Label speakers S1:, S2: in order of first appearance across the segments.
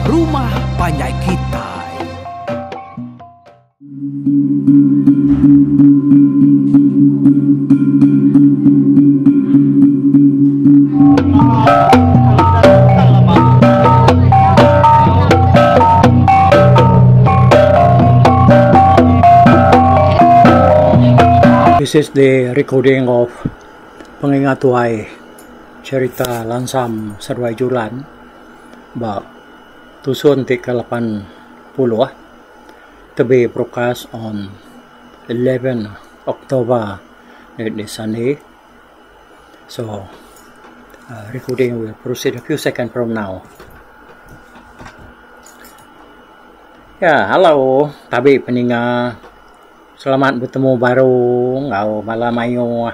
S1: Rumah Panjai Kitai.
S2: This is the recording of pengingatuai cerita Lansam Serwai Julan ba tusun ti ke-80 to be broadcast on 11 October this Sunday. So recording will proceed a few seconds from now. Ya, halo tabi peninga. Selamat bertemu baru ngau malam ayo.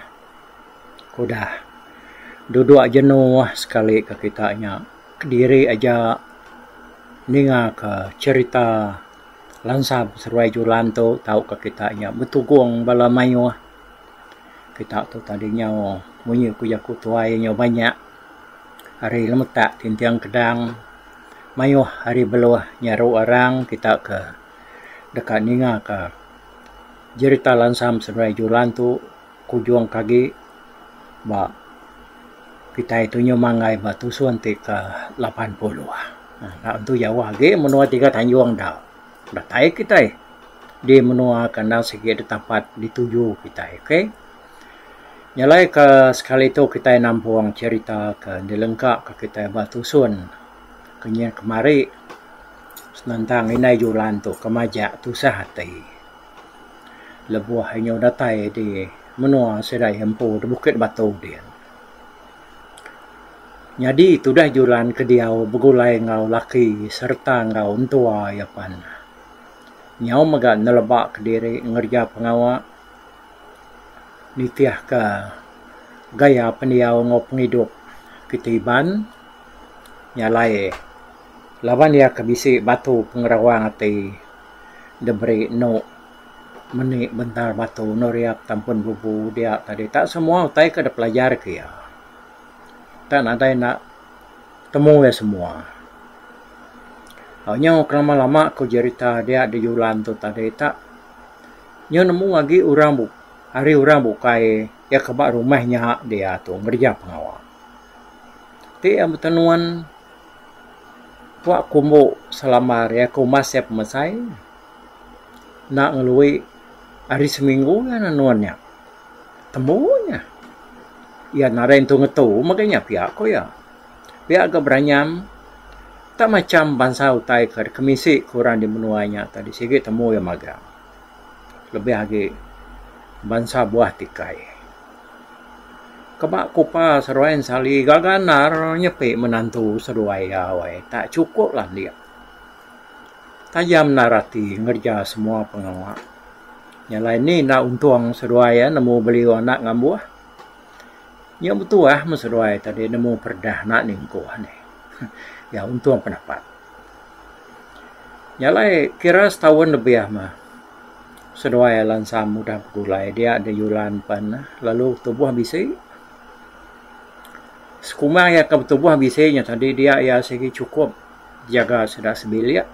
S2: Kudah duduk jenuh sekali ke kitanya. Kediri aja ninga ke cerita Lansam Serwai Julan tu tahu ke kitanya betugung bala mayo. Kita tu tadinya munyi kuyaku tuai nyo banyak. Hari lemetak tintiang kedang mayo hari beluah nyaru orang kita ke dekat ninga ke cerita Lansam Serwai Julan tu kujuang kagi ba kita itu nyo mangai ba tusuan ti ke 80. Nah untuk Jawa ge menua 3 tanjuang dah. Dah tai kita di menua kandang segi tempat dituju kita, okay? Nyalai ke sekali tu kita nampuang cerita ke dilengkap ke kita ba tusuan kenyan kemari senantang inai Julan tu kemajak tu sahati. Lebuah hanya datai di menua sedai hempu di Bukit Batu dia. Jadi itu dah Julan ke diau begulai ngau laki serta ngau tua ya pan. Nyau maga nelebak ke diri ngerja pengawak. Nitiah ke gaya pendiau ngau penghidup ketiban. Nyalai lawan ya ke bisi batu pengerawang ati deberi no menik bentar batu noriak tampun bubu dia tadi tak semua utai ke ada pelajar ke ya. Tak ada nak temu ya semua. Hanya lama-lama aku cerita dia di Julan tu tadi tak. Nyo nemu lagi orang bu. Hari orang bukai ya kebak rumahnya dia tu kerja pengawal. Ti yang bertenuan wak kumbu selamar ya kumas ya pemasai. Nak ngelui hari seminggu kan anuannya temunya ya narain tu ngetu makanya pihak ko ya pihak ke beranyam tak macam bangsa utai ke kemisi kurang di menuanya tadi sikit temu ya magang lebih lagi bangsa buah tikai kebak kupa seruain sali gaganar nyepi menantu seruai awai tak cukup lah dia tajam narati ngerja semua pengawal. Yang lain ni nak untung seruai ya, nemu beli anak ngambuah. Yang betul seruai tadi nemu perdah nak ningkuh ni. Ya untung pendapat. Yang lain kira setahun lebih mah. Seruai Lansam mudah bergulai dia ada Julan pan lalu tubuh bisi. Sekumang ya ke tubuh bisinya tadi dia ya segi cukup jaga sedak sebilik.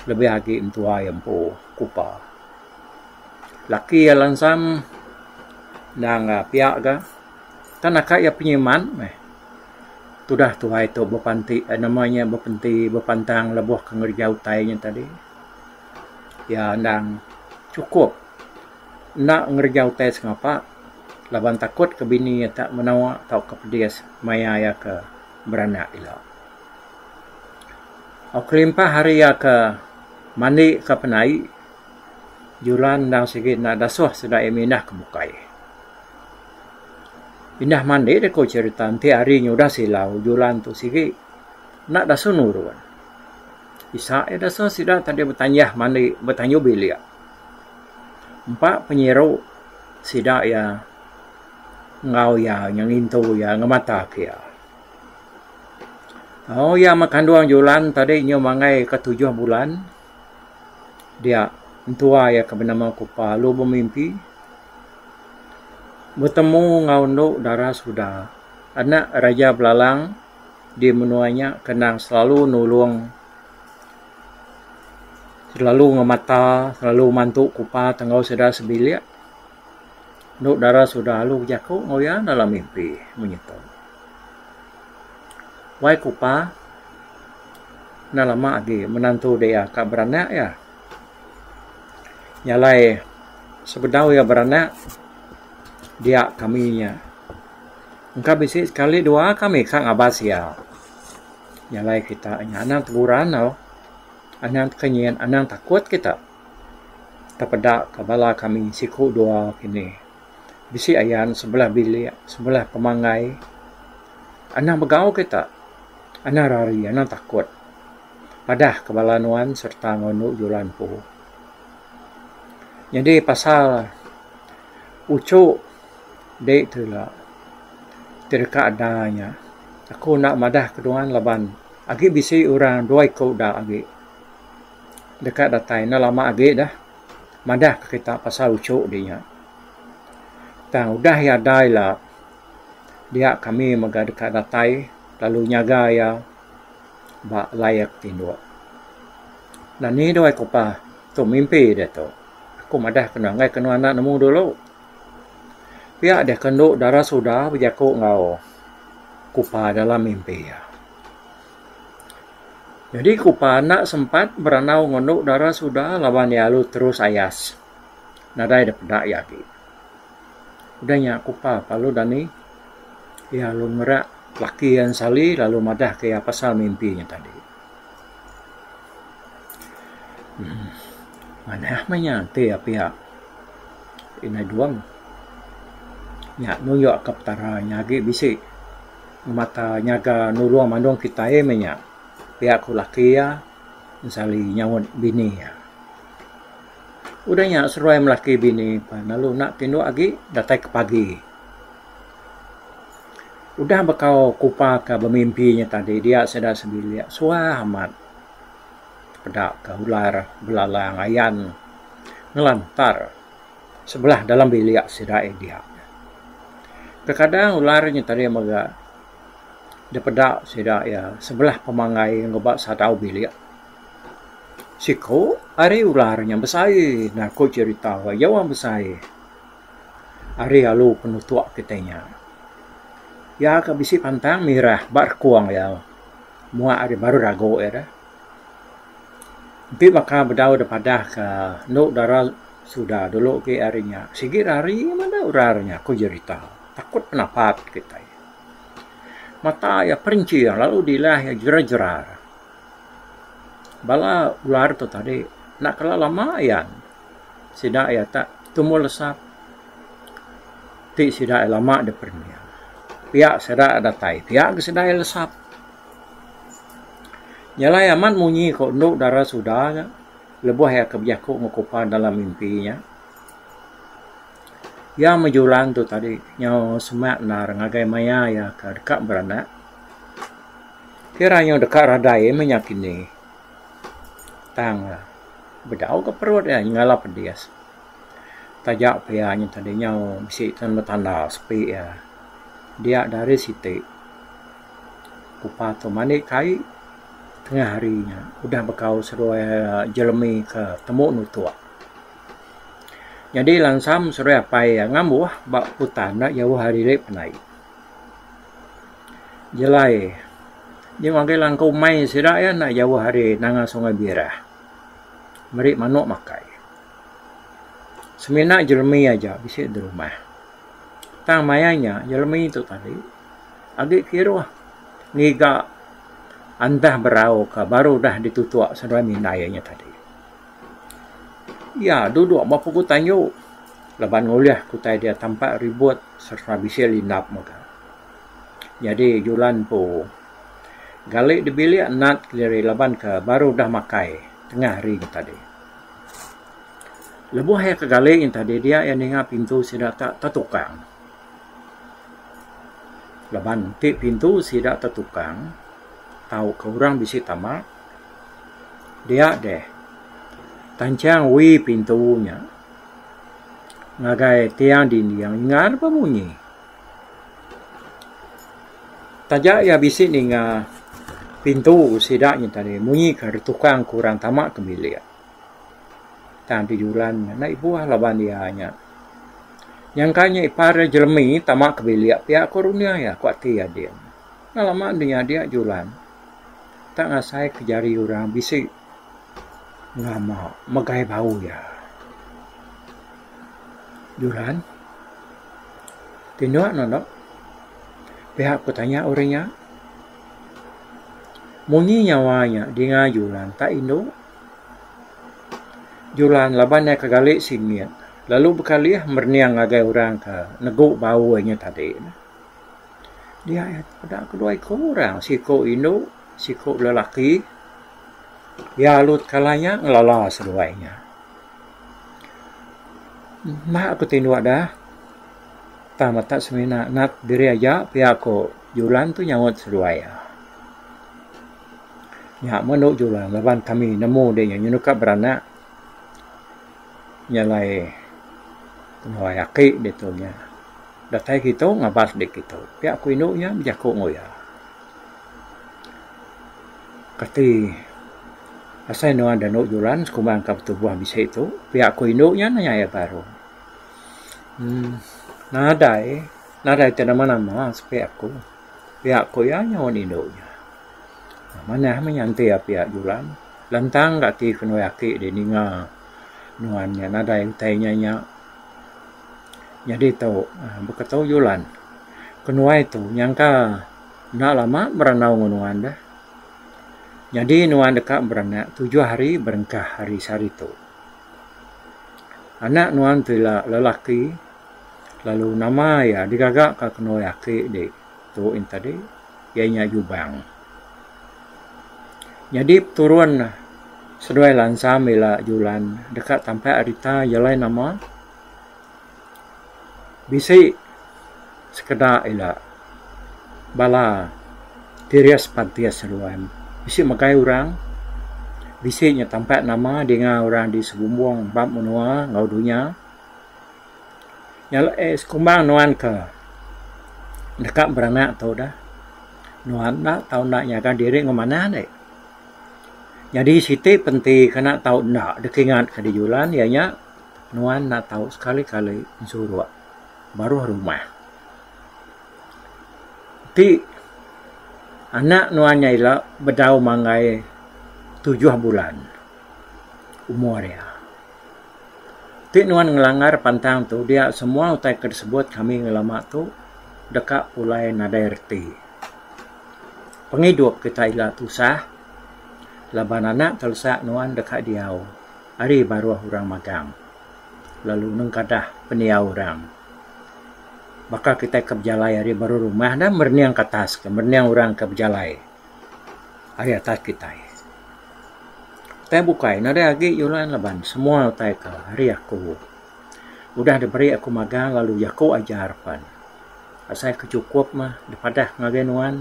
S2: Lebih lagi entua yang po kupa. Laki ya Lansam nang pihak ga tanaka ya penyiman tudah tuai tu bepanti namanya bepantang lebuh ke ngerja utainya tadi ya nang cukup nak ngerja utai sengapa laban takut ke bini ya tak menawa tau ke pedias maya ya ke beranak ila oklimpa hari ya ke mandi ke penai Julan dan sikit nak dasuh sudah eminah kebukai. Indah mandi dek ko cerita nanti hari nyudah silau Julan tu sikit nak dasuh nuruan. Isa dasuh sudah tadi bertanya mandi bertanya bilia. 4 penyiru sidak ya ngau ya yang intu ya ngemata kia. Oh ya makan doang Julan tadi nyo mangai ke 7 bulan. Dia tua ya ke bernama kupa lu bermimpi bertemu ngau darah sudah anak raja belalang di menuanya kenang selalu nulung Selalu ngemata, selalu mantuk kupa tengau sedar sebilik. Nuk darah sudah lalu jaku ngoyan dalam mimpi menyetor. Wai kupa na lama lagi menantu dia kak beranak ya. Nyalai sebedau ya beranak dia kaminya. Engkau bisi sekali dua kami kak ngabas ya. Nyalai kita anak teguran tau. Anak kenyian, anak takut kita. Tapedak kabala kami siku dua kini. Bisi ayan sebelah bilik, sebelah pemangai. Anak begau kita. Anak rari, anak takut. Padah kabala nuan serta ngonuk julan po. Jadi pasal ucuk dek tu lah. Terdekat adanya. Aku nak madah keduan laban. Agi bisi orang dua ikut dah agi. Dekat datai na lama agi dah. Madah kita pasal ucuk dia. Tang udah ya dai lah. Dia kami maga dekat datai lalu nyaga ya ba layak tindu. Dan ni doi kopa tu mimpi dia tu. Aku madah kena ngai kena anak nemu dulu. Pihak dia kenduk darah sudah berjakuk ngau. Kupa dalam mimpi ya. Jadi kupa anak sempat beranau ngonuk darah sudah lawan ya lu terus ayas. Nadai dapat yaki. Udahnya kupa palu dani ya lu merak laki yang sali lalu madah ke pasal mimpinya tadi. Mana manya te pihak ina duang. Nya nuyok kaptara nyagi bisi. Mata nyaga nuluang mandong kita menya. Pihak laki ya sali nyawat bini ya. Udahnya seruai melaki bini lalu nak tindu lagi datai ke pagi. Udah bakau kupa ke bermimpinya tadi dia sedar sebilik suah amat. Pedak ke ular belalang ayan ngelantar sebelah dalam bilik sedai dia. Kadang ularnya tadi maga dia pedak sedar ya sebelah pemangai ngobat sadau bilik. Siko hari ularnya besai nak ko cerita wa jawab besai. Hari lalu penutup kitanya. Ya ke bisi pantang mirah bar kuang ya. Mua hari baru rago ya. Tapi maka bedau daripada ke nuk darah sudah dulu ke harinya. Sigit hari mana ularnya ko cerita. Takut penapat kita. Mata ya perinci lalu dilah ya jerar-jerar. Bala ular tu tadi nak kalah lama yan. Sidak ya tak tumul lesap. Ti sidak lama de pernia. Pihak sedak datai, pihak sedak lesap. Nyalai aman munyi kok nduk darah sudah lebuh ya kebiaku ngukupan dalam mimpinya. Ya majulang tu tadi nyaw semak nar ngagai maya ya ke dekat beranak. Kiranya dekat radai menyakini. Tang bedau ke perut ya ngala pedias. Tajak pianya tadi nyaw bisi tanda sepi ya. Dia dari situ. Kupa tu manik kai tengah harinya udah bekau seruai jelemi ke temu nutua. Jadi langsam sore apa ya ngambuh bak putana jauh hari lep naik. Jelai. Jeung angge langkau mai sira ya nak jauh hari nanga sungai birah. Meri manuk makai. Semina jelmi aja bisa di rumah. Tang mayanya jelmi itu tadi. Agak kira ngiga antah berau ka baru dah ditutup sedaya minayanya tadi. Ya, duduk apa ku tanyo. Laban nguliah kutai dia tampak ribut serta bisa lindap maka. Jadi julan po. Galik di bilik nat kiri laban ke baru dah makai tengah hari tadi. Lebuh ya ke galik yang tadi dia yang dengar pintu sidak tak tertukang. Laban ti pintu sidak tertukang. Tahu ke orang bisi tamak. Dia deh. Tancang wi pintunya. Ngagai tiang dinding ingar pemunyi. Tajak ya bisik ninga pintu sidaknya tadi. Munyi ke tukang kurang tamak ke bilik. Tanti julan na ibuah laban dianya. Yang kanya ipare jelemi tamak kebiliak pihak korunia ya kuat dia dia. Lama dia julan. Tak ngasai kejari orang bisik. Ngama magai bau ya. Julan. Tinuak nondok. Pihak ku tanya orangnya. Munyi nyawanya di ngajulan tak indo. Julan labannya kagalik singit. Lalu berkali merniang agai orang ke neguk baunya tadi. Dia ada kedua orang. Siko indo, siko lelaki. Ya lut kalanya ngelala seduanya. Mak aku tinduak dah. Tamat tak semina nak diri aja pihak ko julan tu nyawat seduaya. Ya menuk julan laban kami nemu dia nyuka beranak. Nyalai kenoi aki detonya. Datai kita ngabas dek kita. Pihak ku induknya berjakuk ngoya. Kati asai no ada nok julan sekumang kap tubuh bisa itu. Pihak ku induknya nanya ya baru. Nadai tidak mana pihak ku. Pihak ku ya nyawan induknya. Mana menyantai ya pihak julan. Lantang kati kenoi aki di ninga. Nuannya nada yang tanya jadi tahu berkata julan kenua itu nyangka nak lama berenau nuan dah jadi nuan dekat beranak 7 hari berengkah hari sari itu anak nuan tu lelaki lalu nama ya digagak ke kenua aki di tu tadi ianya Jubang jadi turun seduai lansa mela julan dekat sampai arita jalai nama bisi sekedar ila bala tirias pantias seduai bisi makai orang bisi nya tempat nama dengan orang di sebumbung bab menua ngau dunia nyala sekumbang nuan ke dekat beranak tau dah nuan nak tahu nak nyaga diri ngomana deh. Jadi siti penting kena tahu nak dekingat ke dijulan ianya nuan nak tahu sekali-kali suruh baru rumah. Ti anak nuannya ila bedau mangai 7 bulan umur dia. Ti nuan ngelanggar pantang tu dia semua utai tersebut kami ngelama tu dekat pulai nadai reti. Pengidup kita ila tu sah. Laban anak telsak nuan dekat diau. Hari baru orang magang. Lalu nengkadah peniau orang. Maka kita ke berjalai hari baru rumah dan merniang ke atas. Merniang orang ke berjalai. Hari atas kita. Kita bukai. Nada lagi yulan laban. Semua utai ke hari aku. Udah diberi aku magang lalu aku ajar pan. Asal kecukup mah. Daripada ngagai nuan.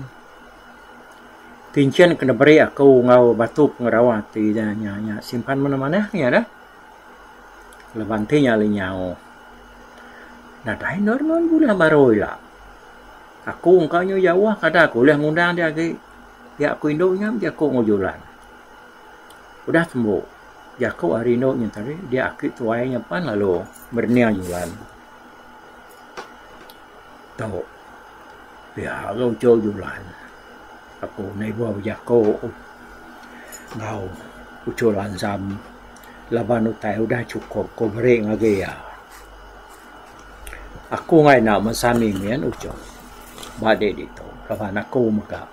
S2: Tincian kena beri aku ngau batu pengerawat tidaknya simpan mana-mana ya dah. Lebantinya linyau. Nah dah normal bulan baru lah. Aku engkau nyu jauh kada aku boleh ngundang dia ke. Ya aku induknya dia aku ngojulan. Udah sembuh. Ya aku hari induknya tadi dia akik tuainya pan lalu berniang jualan. Tahu. Ya aku jualan. Aku naik buah jako ngau uculan sam laban utai udah cukup ko beri ngage ya aku ngai nak masani mian ucul bade dito laban aku maka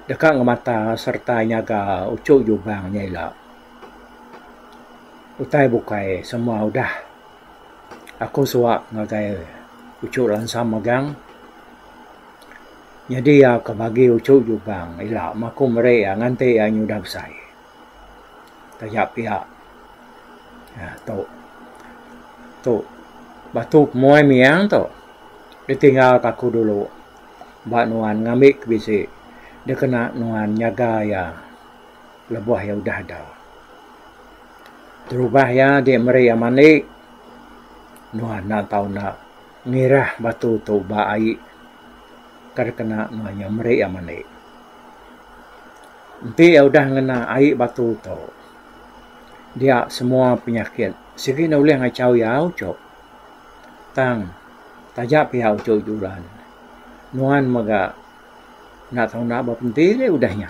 S2: dekat ngamata serta nyaga ucul Jubang nyela utai bukai semua udah aku suak ngagai uculan sam magang. Jadi ya kebagi ucuk Jubang ila maku mereka ngante yang nyudah besai. Tajak pihak. Ya tu batu muai miang tu. Ditinggal kaku dulu. Bak nuan ngambil ke bisi. Dia kena nuan nyaga ya lebuh ya udah ada. Terubah ya dia mereka mandi. Nuan nak tahu nak ngirah batu tu ba air. Karena nuanya mereka mandi. Nanti ya udah ngena air batu tu. dia semua penyakit. Segi na ulih ngacau yau cok. Tang tajak pihau cok julan. Nuan maga nak tahu nak berpenti le udahnya.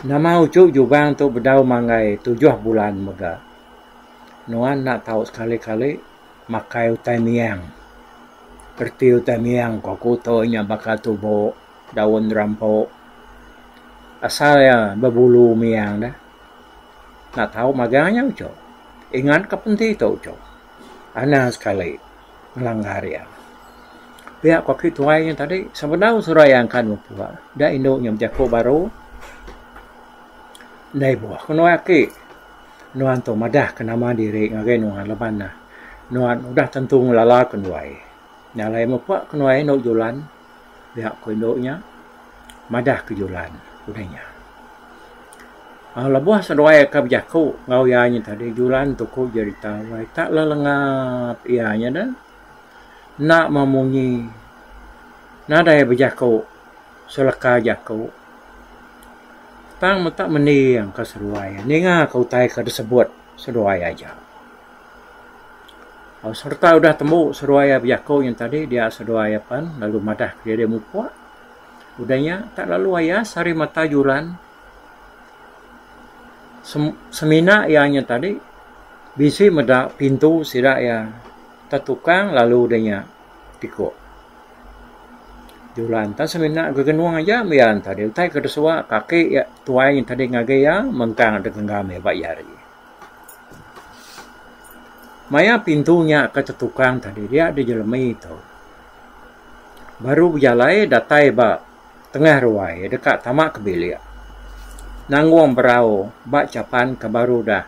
S2: Nama ucuk jubang tu berdau mangai 7 bulan maga. Nuan nak tahu sekali-kali makai utai miang. Perti utai miang kau kutonya bakal tubo daun rampok. Asal ya berbulu miang dah. Nak tahu maganya ucuk. Ingat kepenti tu ucuk. Ana sekali melanggar ya. Pihak kaki tuainya tadi sebenarnya surai yang kan membuat. Dah induk yang jago baru. Nai buah kena aki. Nuan tu madah kenama diri ngagai nuan leban nah. Nuan udah tentu ngelala kenuai. Nyalai membuat kenuai induk julan. Pihak ko induknya madah ke julan. Udahnya. Lebuah seduai ke jago ngau ianya tadi julan tu ko jadi tawai. Tak lelengap ianya dah. Nak memunyi. Nadai berjago. Selaka jago. Tang tak meni yang ke seruai. Ninga kau tai ke disebut seruai aja. Serta udah temu seruai berjago yang tadi dia seruai pan. Lalu madah dia mupuak. Udahnya tak lalu ayah sari mata julan. Semina ianya tadi. Bisi medak pintu sidak ya. Tetukang lalu udahnya tikuk. Julan tak semina gegenuang aja mian tadi. Utai kedesua kaki ya tuai yang tadi ngagaya mengkang ada genggame bayari. Maya pintunya ke tetukang tadi dia di jelemi itu. Baru berjalai datai ba tengah ruai dekat tamak kebilia. Nangguang berau bak capan ke baru dah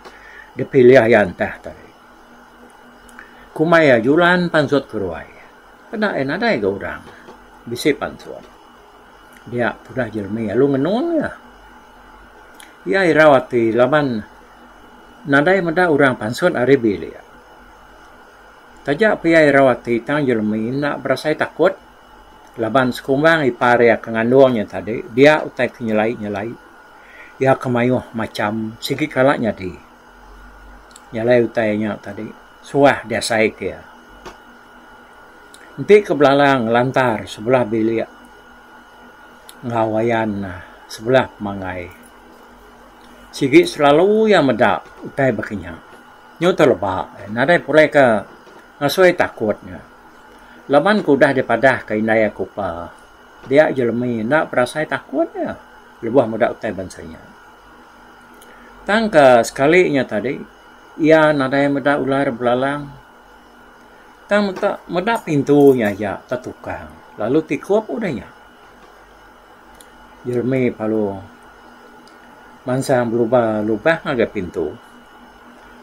S2: dipilih yang tah tadi. Kumaya julan pansut ke ruai. Kena enadai ke orang. Bisi pansut. Dia sudah jelmi. Lalu ngenung ya. Ia irawati laban. Nadai meda orang pansut ari bilia. Tajak pia irawati tang jelmi nak berasai takut. Laban sekumbang ipare kenganduangnya tadi. Dia utai kenyelai-nyelai. Ia kemayuh macam sikit kalaknya di. Nyalai utainya tadi. Suah dia saik ya. Nanti ke belalang lantar sebelah bilik. Ngawayan sebelah mangai. Sikit selalu yang medak utai berkenyang. Nyo terlebak. Nadai pulai ke ngasoi takutnya. Laman kudah daripada ke inaya kupa. Dia jelemi nak perasai takutnya. Lebuh medak utai bansanya. Tang ke sekalinya tadi. Ia nadai medak ular belalang. Tang medak pintunya ya tetukang. Lalu tikup udahnya. Jermi palu. Mansang berubah-ubah ngaga pintu.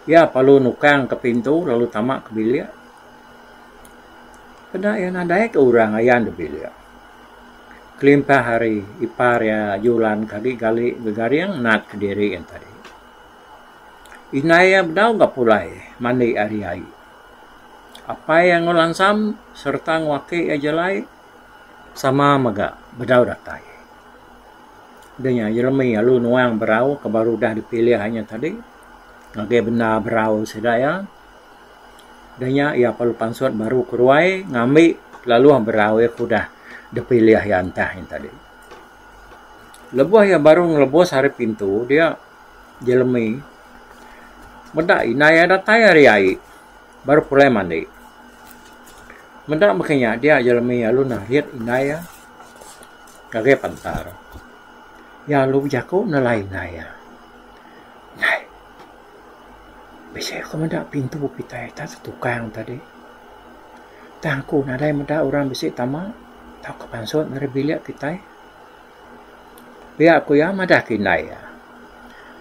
S2: Ya palu nukang ke pintu lalu tamak ke bilik. Pada yang nadai ke orang ayan di bilik. Kelimpah hari ipar ya julan kali gali begariang nat ke diri yang tadi. Inaya bedau gak pulai mandi ari-ari. Apa yang ngolansam serta ngwaki ajalai sama maga bedau datai. Danya jelemi lalu nuang berau ke baru dah dipilih hanya tadi. Ngagai benda berau sedaya. Danya ia perlu pansut baru keruai ngambil lalu berau ya kudah dipilih yang entah yang tadi. Lebuh ya baru ngelebos hari pintu dia jelemi. Mendak inaya datai hari baru pulai mandi. Mendak makanya dia jelemi lalu nah lihat inaya kage pantar. Ya lu jago nalai inaya. Nai. Bisa aku mendak pintu kita tak tukang tadi. Tangku nadai mendak orang bisa tamak. Tahu kepansut dari bilik kita. Biar aku ya madah inaya.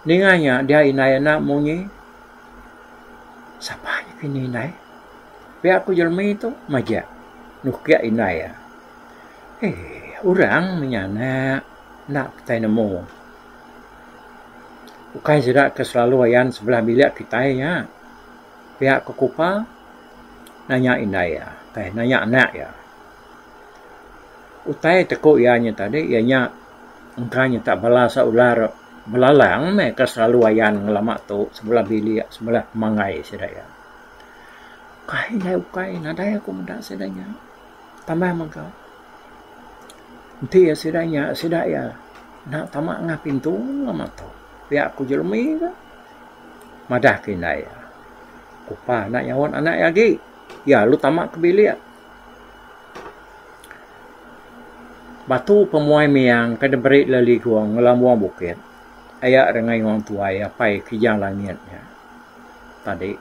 S2: Ninganya dia inaya nak munyi. Siapa kini inai? Biar aku jelmi itu majak. Nukia inaya. Orang menyana nak kita nemu. Bukan sedak keselaluan sebelah bilik kita ya. Biar aku kupa nanya inaya. Nanya anak ya. Utai tekuk ianya tadi ianya engkanya tak balas ular belalang mereka selalu ayan ngelamak tu sebelah bilik sebelah pemangai sedaya. Ukai nadai aku mendak sedanya. Tambah maka. Nanti ya sedaya nak tamak ngah pintu lama tu. Pihak aku jelmi ke. Madah kinai. Kupa nak nyawan anak lagi. Ya lu tamak ke bilik. Batu pemuai miang kada berit lali guang ngelamuang bukit. Ayak rengai orang tua ya pai kijang langitnya. Tadi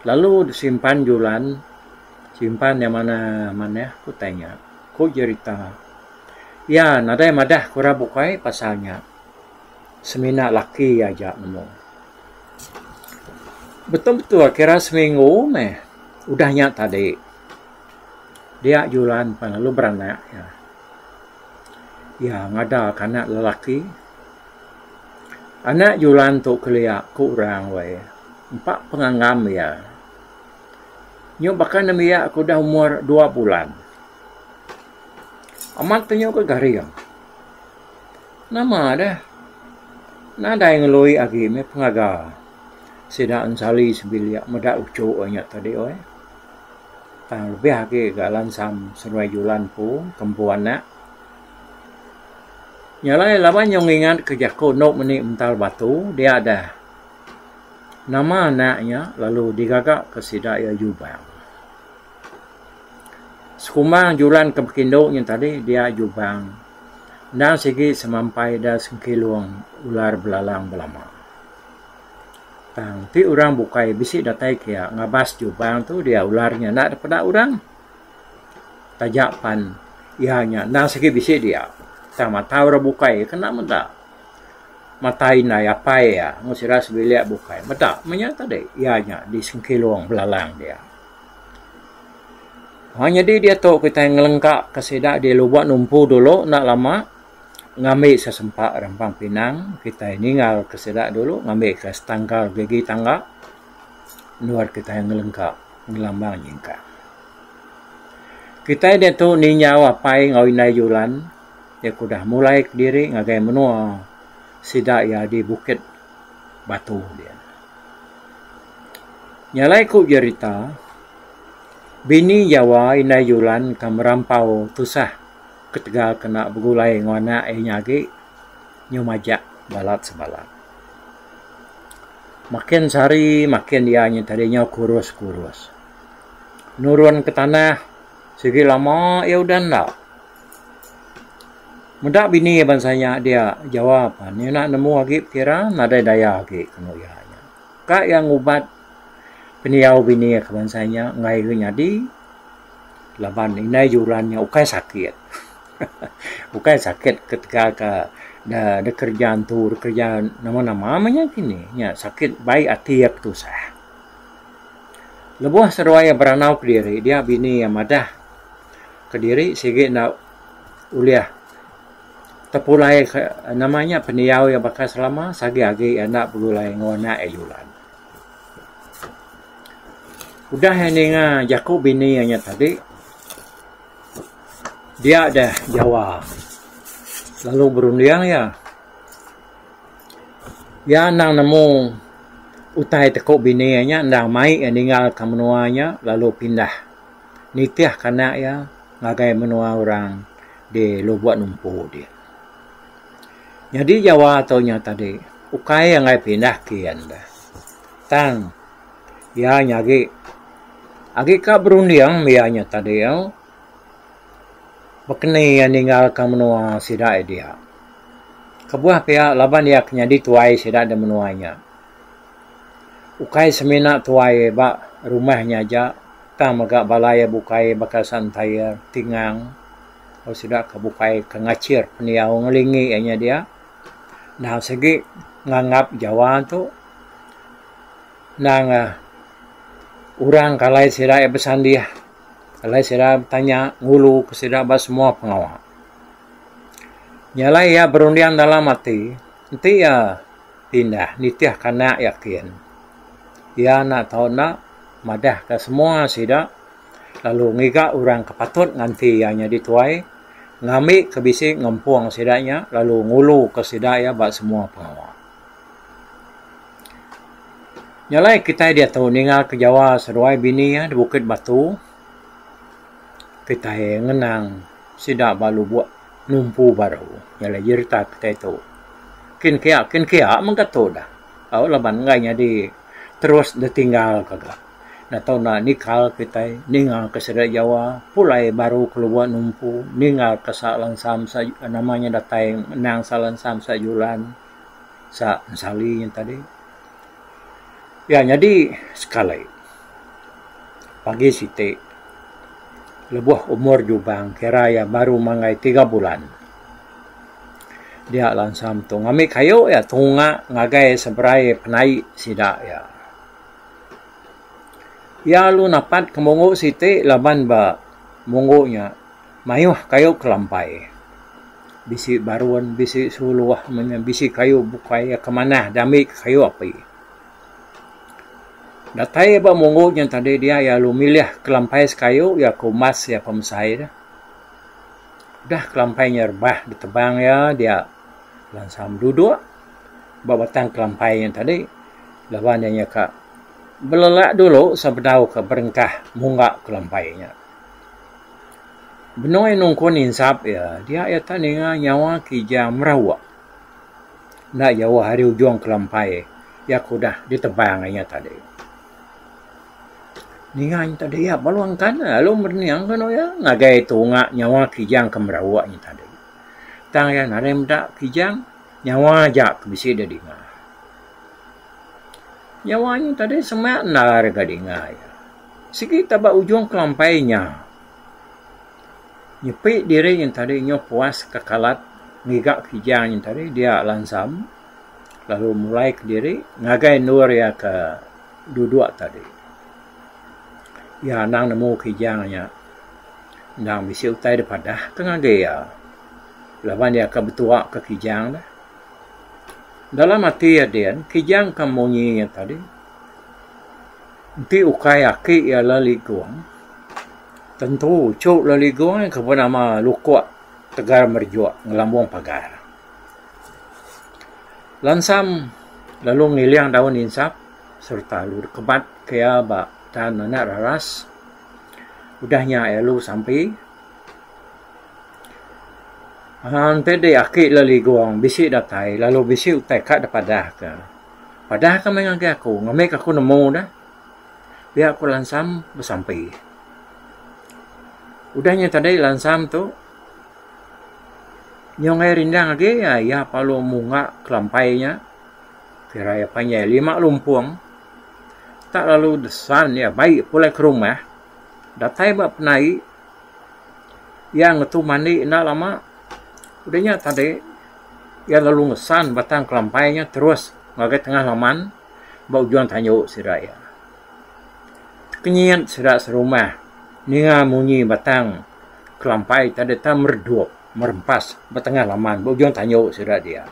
S2: lalu disimpan julan, simpan yang mana aku tanya. Ku cerita. Ya nadai madah kura bukai pasalnya. Semina laki aja nemu. Betul-betul kira seminggu udahnya tadi. Dia julan lalu beranak ya. Ya ngada kanak lelaki. Anak julan tu keliak ku orang we. 4 penganggam ya. Nyo bahkan namanya aku dah umur 2 bulan. Amat tu nyo ke gariang. Nama dah. Nada yang ngelui agi me pengaga. Sedaan sali sebilia medak ucuk banyak tadi oi. Tang lebih agi galan sam seruai julan pu kempuan nak. Nyalai laban yang ingat kerja nok menik mental batu, dia ada nama anaknya lalu digagak ke sidak ya Jubang. Sekumbang julan ke Bekindoknya tadi dia Jubang. Dan segi semampai dah sengkiluang ular belalang belama. Tang ti orang bukai bisik datai kia ngabas Jubang tu dia ularnya nak daripada orang. Tajapan ianya dan segi bisik dia. Sama tahu bukai kena mendak matai na apa ya ngusira sebilik bukai mendak menyata deh ianya di sengkiluang belalang dia hanya dia tahu kita ngelengkak kesedak dia lubuat numpu dulu nak lama ngambil sesempat rempang pinang kita ninggal kesedak dulu ngambil ke tanggal gigi tangga luar kita yang ngelengkak ngelambang nyingka kita dia tu ninyau apa ngau inai julan. Dia kudah mulai ke diri ngagai menua sidak ya di bukit batu dia. Nyalai ku cerita bini Jawa inai julan kam merampau tusah ketegal kena begulai ngwana nyagi nyumajak balat sebalat. Makin sari makin dianya tadinya kurus. Nurun ke tanah segi lama ya udah ndak. Mendak bini bansanya dia jawab, ni nak nemu lagi kira nada daya lagi kena ianya. Kak yang ubat peniau bini ke bansanya ngai nyadi laban inai jurannya ukai sakit. Ukai sakit ketika ke da kerjaan tu kerjaan nama-nama namanya kini nya sakit baik atiak tu sah. Lebuh seruaya beranau ke diri dia bini yang madah ke diri sigi nak uliah tepulai namanya peniau yang bakal selama sagi-agi anak berulai ngona ejulan. Udah yang Jakub bini yang tadi dia ada Jawa. Lalu berundiang ya. Ya nang nemu utai tekuk bini nya ndang mai ninggal ke menuanya lalu pindah. Nitiah kana ya ngagai menua orang di lubuat numpu dia. Jadi Jawa taunya tadi, ukai yang ngai pindah kian dah. Tang, ya nyagi, agi ka berundiang mianya tadi ya. Bekeni yang ninggal ka menua sidak dia. Kebuah pihak laban dia kenyadi tuai sidak dan menuanya. Ukai semina tuai bak rumahnya aja, tang magak balaya bukai bakal santai tingang. Oh sidak kebukai kengacir peniau ngelingi nya dia. Nah segi nganggap Jawa tu nang orang kalai sira pesan dia kalai sira tanya ngulu ke sira bas semua pengawal nyalai ya berundian dalam hati nanti ya pindah nitiah kana yakin ya nak tahu nak madah ke semua sira lalu ngiga orang kepatut nganti hanya dituai ngami ke bisi ngempuang sidaknya lalu ngulu ke sidak ya bak semua pengawal. Nyalai kita dia tahu ningal ke Jawa seruai bini ya di Bukit Batu. Kita ngenang sidak balu buat numpu baru. Nyalai cerita kita itu. Kin kia mengkatu dah. Awak laban ngainya di terus ditinggal kagak. Nah tahu nak nikal kita ningal ke sedak Jawa. Pulai baru keluar numpu. Ningal ke Salansam namanya datang nang Salansam sajulan. Sa sali yang tadi. Ya, jadi sekali pagi siti lebuh umur jubang kira ya baru mangai 3 bulan. Dia lansam tu ngami kayu ya tunga ngagai seberai penai sidak ya. Ya lu napat kemongo siti laban ba mongonya mayuh kayu kelampai. Bisi baruan bisi suluah bisi kayu bukai ya kemana dami kayu api. Datai ba mongo yang tadi dia ya lu milih kelampai kayu ya kumas ya pemsai dah. Dah kelampainya rebah ditebang ya dia langsam duduk batang kelampai yang tadi lawannya ka belelak dulu sebedau ke berengkah munggak kelampainya. Benoi nungkun insap ya dia ya taninga nyawa kijang merawak. Nak jauh hari ujung kelampai ya kudah ditebangnya tadi. Ningan tadi ya baluang kan lalu berniang kan ya ngagai tunga nyawa kijang kemerawaknya tadi. Tang ya narem dak kijang nyawa jak bisi dia dinga. Nyawanya tadi semak nar gadinga ya. Sikit tabak ujung kelampainya. Nyepi diri yang tadi nyo puas kekalat ngigak kijang yang tadi dia lansam lalu mulai ke diri ngagai nur ya ke duduk tadi. Ya nang nemu kijangnya nang bisi utai daripada tengah gaya lawan dia ke betua ke kijang dah dalam hati ya dia kijang kamunyi yang tadi nanti ukai aki ya lali guang tentu cuk lali guang yang kepada nama lukuk tegar merjuak ngelambung pagar lansam lalu ngiliang daun insap serta lur kebat kaya bak dan anak raras udahnya elu sampai ante de akik lali guang bisi datai lalu bisi utai kat dapadah ke padah ka mengang aku ngamek aku nemu dah biar aku lansam bersampai udahnya tadi lansam tu nyong air rindang lagi ya palu munga kelampainya kira ya panjang 5 lumpung tak lalu desan ya baik pulai ke rumah datai bak penai yang ngetu mandi nak lama udahnya tadi ya lalu ngesan batang kelampainya terus ngagai tengah laman bau juan tanyo siraya kenyian sirak serumah ninga munyi batang kelampai tadi tak merdup merempas batengah laman bau juan tanyo sirak dia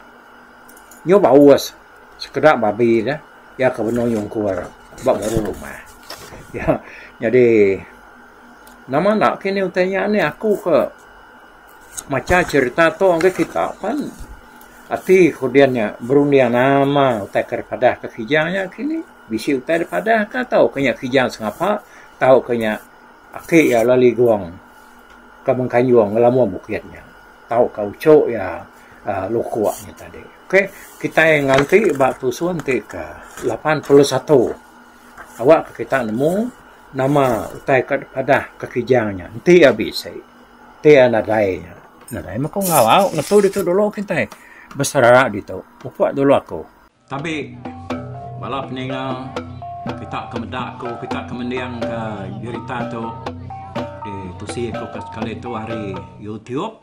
S2: nyo bawas sekedar babi dah ya kebenar yang keluar bak baru rumah ya jadi nama nak kini utanya ni aku ke macam cerita tu angge kita kan ati kemudiannya berundian nama utai kepada ke kijangnya kini bisi utai daripada ka tahu kenya kijang sengapa tahu kenya aki ya lali guang kamang kanyuang ngelamu bukitnya tahu kau cok ya lukuaknya tadi oke kita yang nganti bak tusuan ke 81 awak kita nemu nama utai pada kekijangnya nanti habis nanti nadainya nadai mah kau ngawau ngetu itu dulu kita besar itu upah dulu aku tapi balap ningal kita kemedak aku kita kemendiang ke cerita tu di tusi aku sekali itu hari YouTube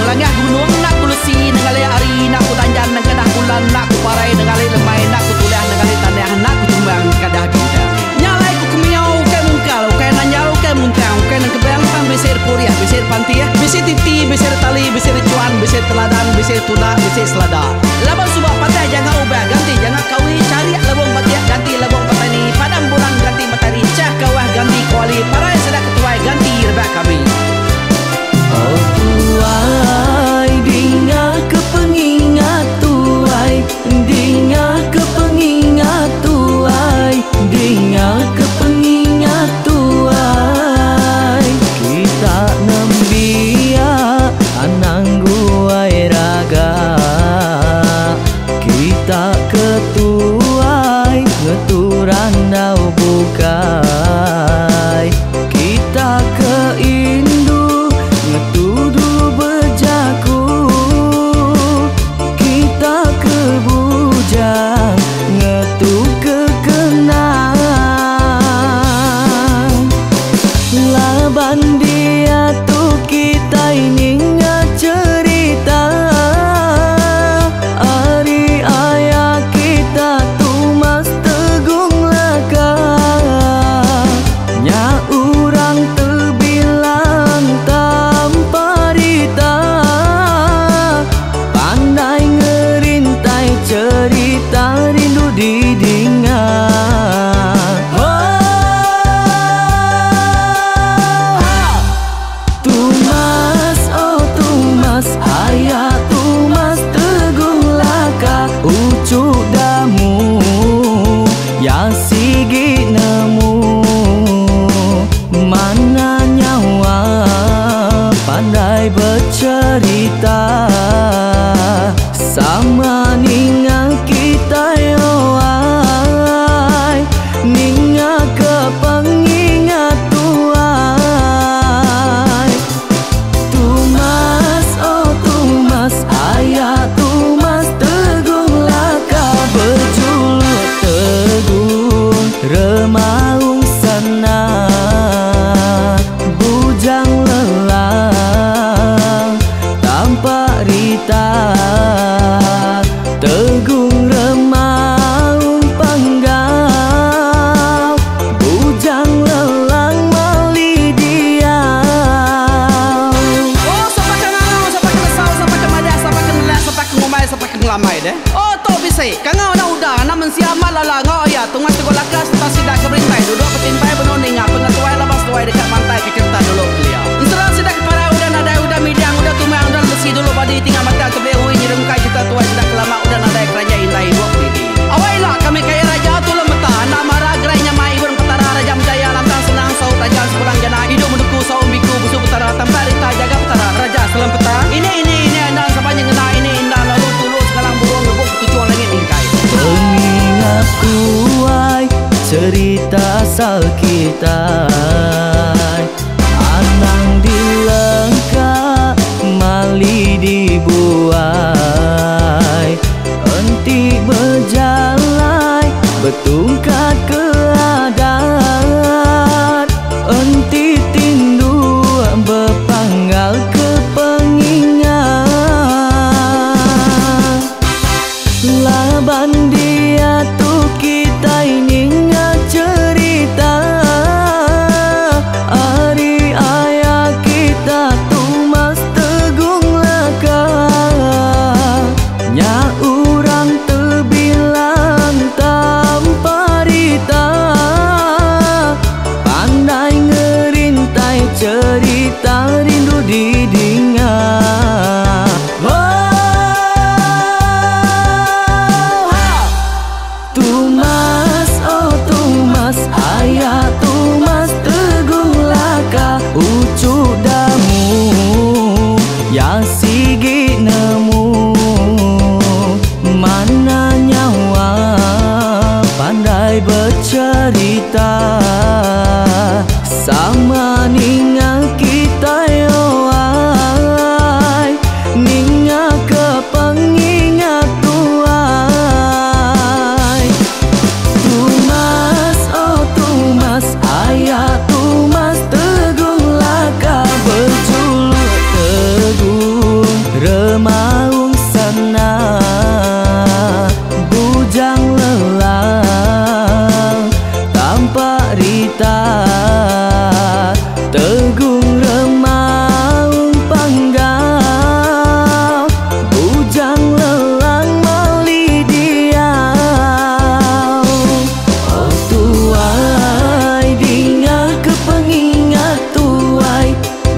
S1: Langah gunung nak kulusi nengali ari nak kutanjan nang kadah bulan nak kuparai nengali lemai nak kutuliah nengali tanah nak kutumbang kadah bidang nyalai ku kumiau ke mungkal ke nanjau ke muntang ke nang kebang pang besir puriah besir pantia besir titi besir tali besir cuan besir teladan besir tuna besir selada laban subah patah jangan ubah ganti jangan kawi cari lah ngoya tungas tu lakas tas sidak keberintai duduk petintai benoning pengetuai lepas tuai dekat pantai ke cerita dulu beliau serang sidak para udah ada udah midang udah tumang udah besi dulu badi tinggal mata kebehui nyerengkai kita tuai sidak kelama udah ada kerajaan indai buat diri awailah kami kaya raja tu lemeta nak marah gerainya mai burung petara raja menjaya lantang senang saut raja sepulang jana hidup menduku saum biku busu petara tanpa rita jaga petara raja selam peta ini anda sepanjang ngena ini indah lalu tulus sekarang burung ngebuk tujuan langit ingkai
S3: pengingat tuai cerita asal kita anang dilengkap mali dibuai enti berjalan betungkat ke adat enti tindu berpanggal ke pengingat laban dia tu kita ini cerita hari ayah kita tu mas tegung laka nya urang terbilang tanpa rita pandai ngerintai cerita rindu didingat Tumas, oh Tumas, ayah Tumas tegung laka ucuk damu ya sigi nemu mana nyawa pandai bercerita sama ninga kita yoai ninga ke pengingat tuai Tumas, oh Tumas, ayah Tumas tegung laka berjuluk tegung remaung sana bujang lelang tanpa rita tegung remaung panggang bujang lelang mali diau oh tuai dinga ke pengingat tuai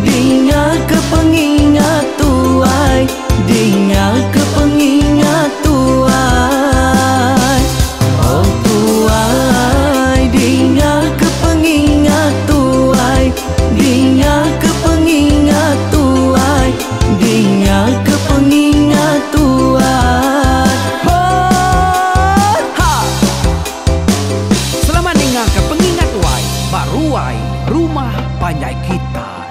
S3: dinga ke pengingat tuai dinga ke pengingat tuai oh tuai dinga ke pengingat tuai dinga ke pengingat tuai dinga ke pengingat tuai
S1: ha selamat dengar ke pengingat tuai baruai rumah panjai kita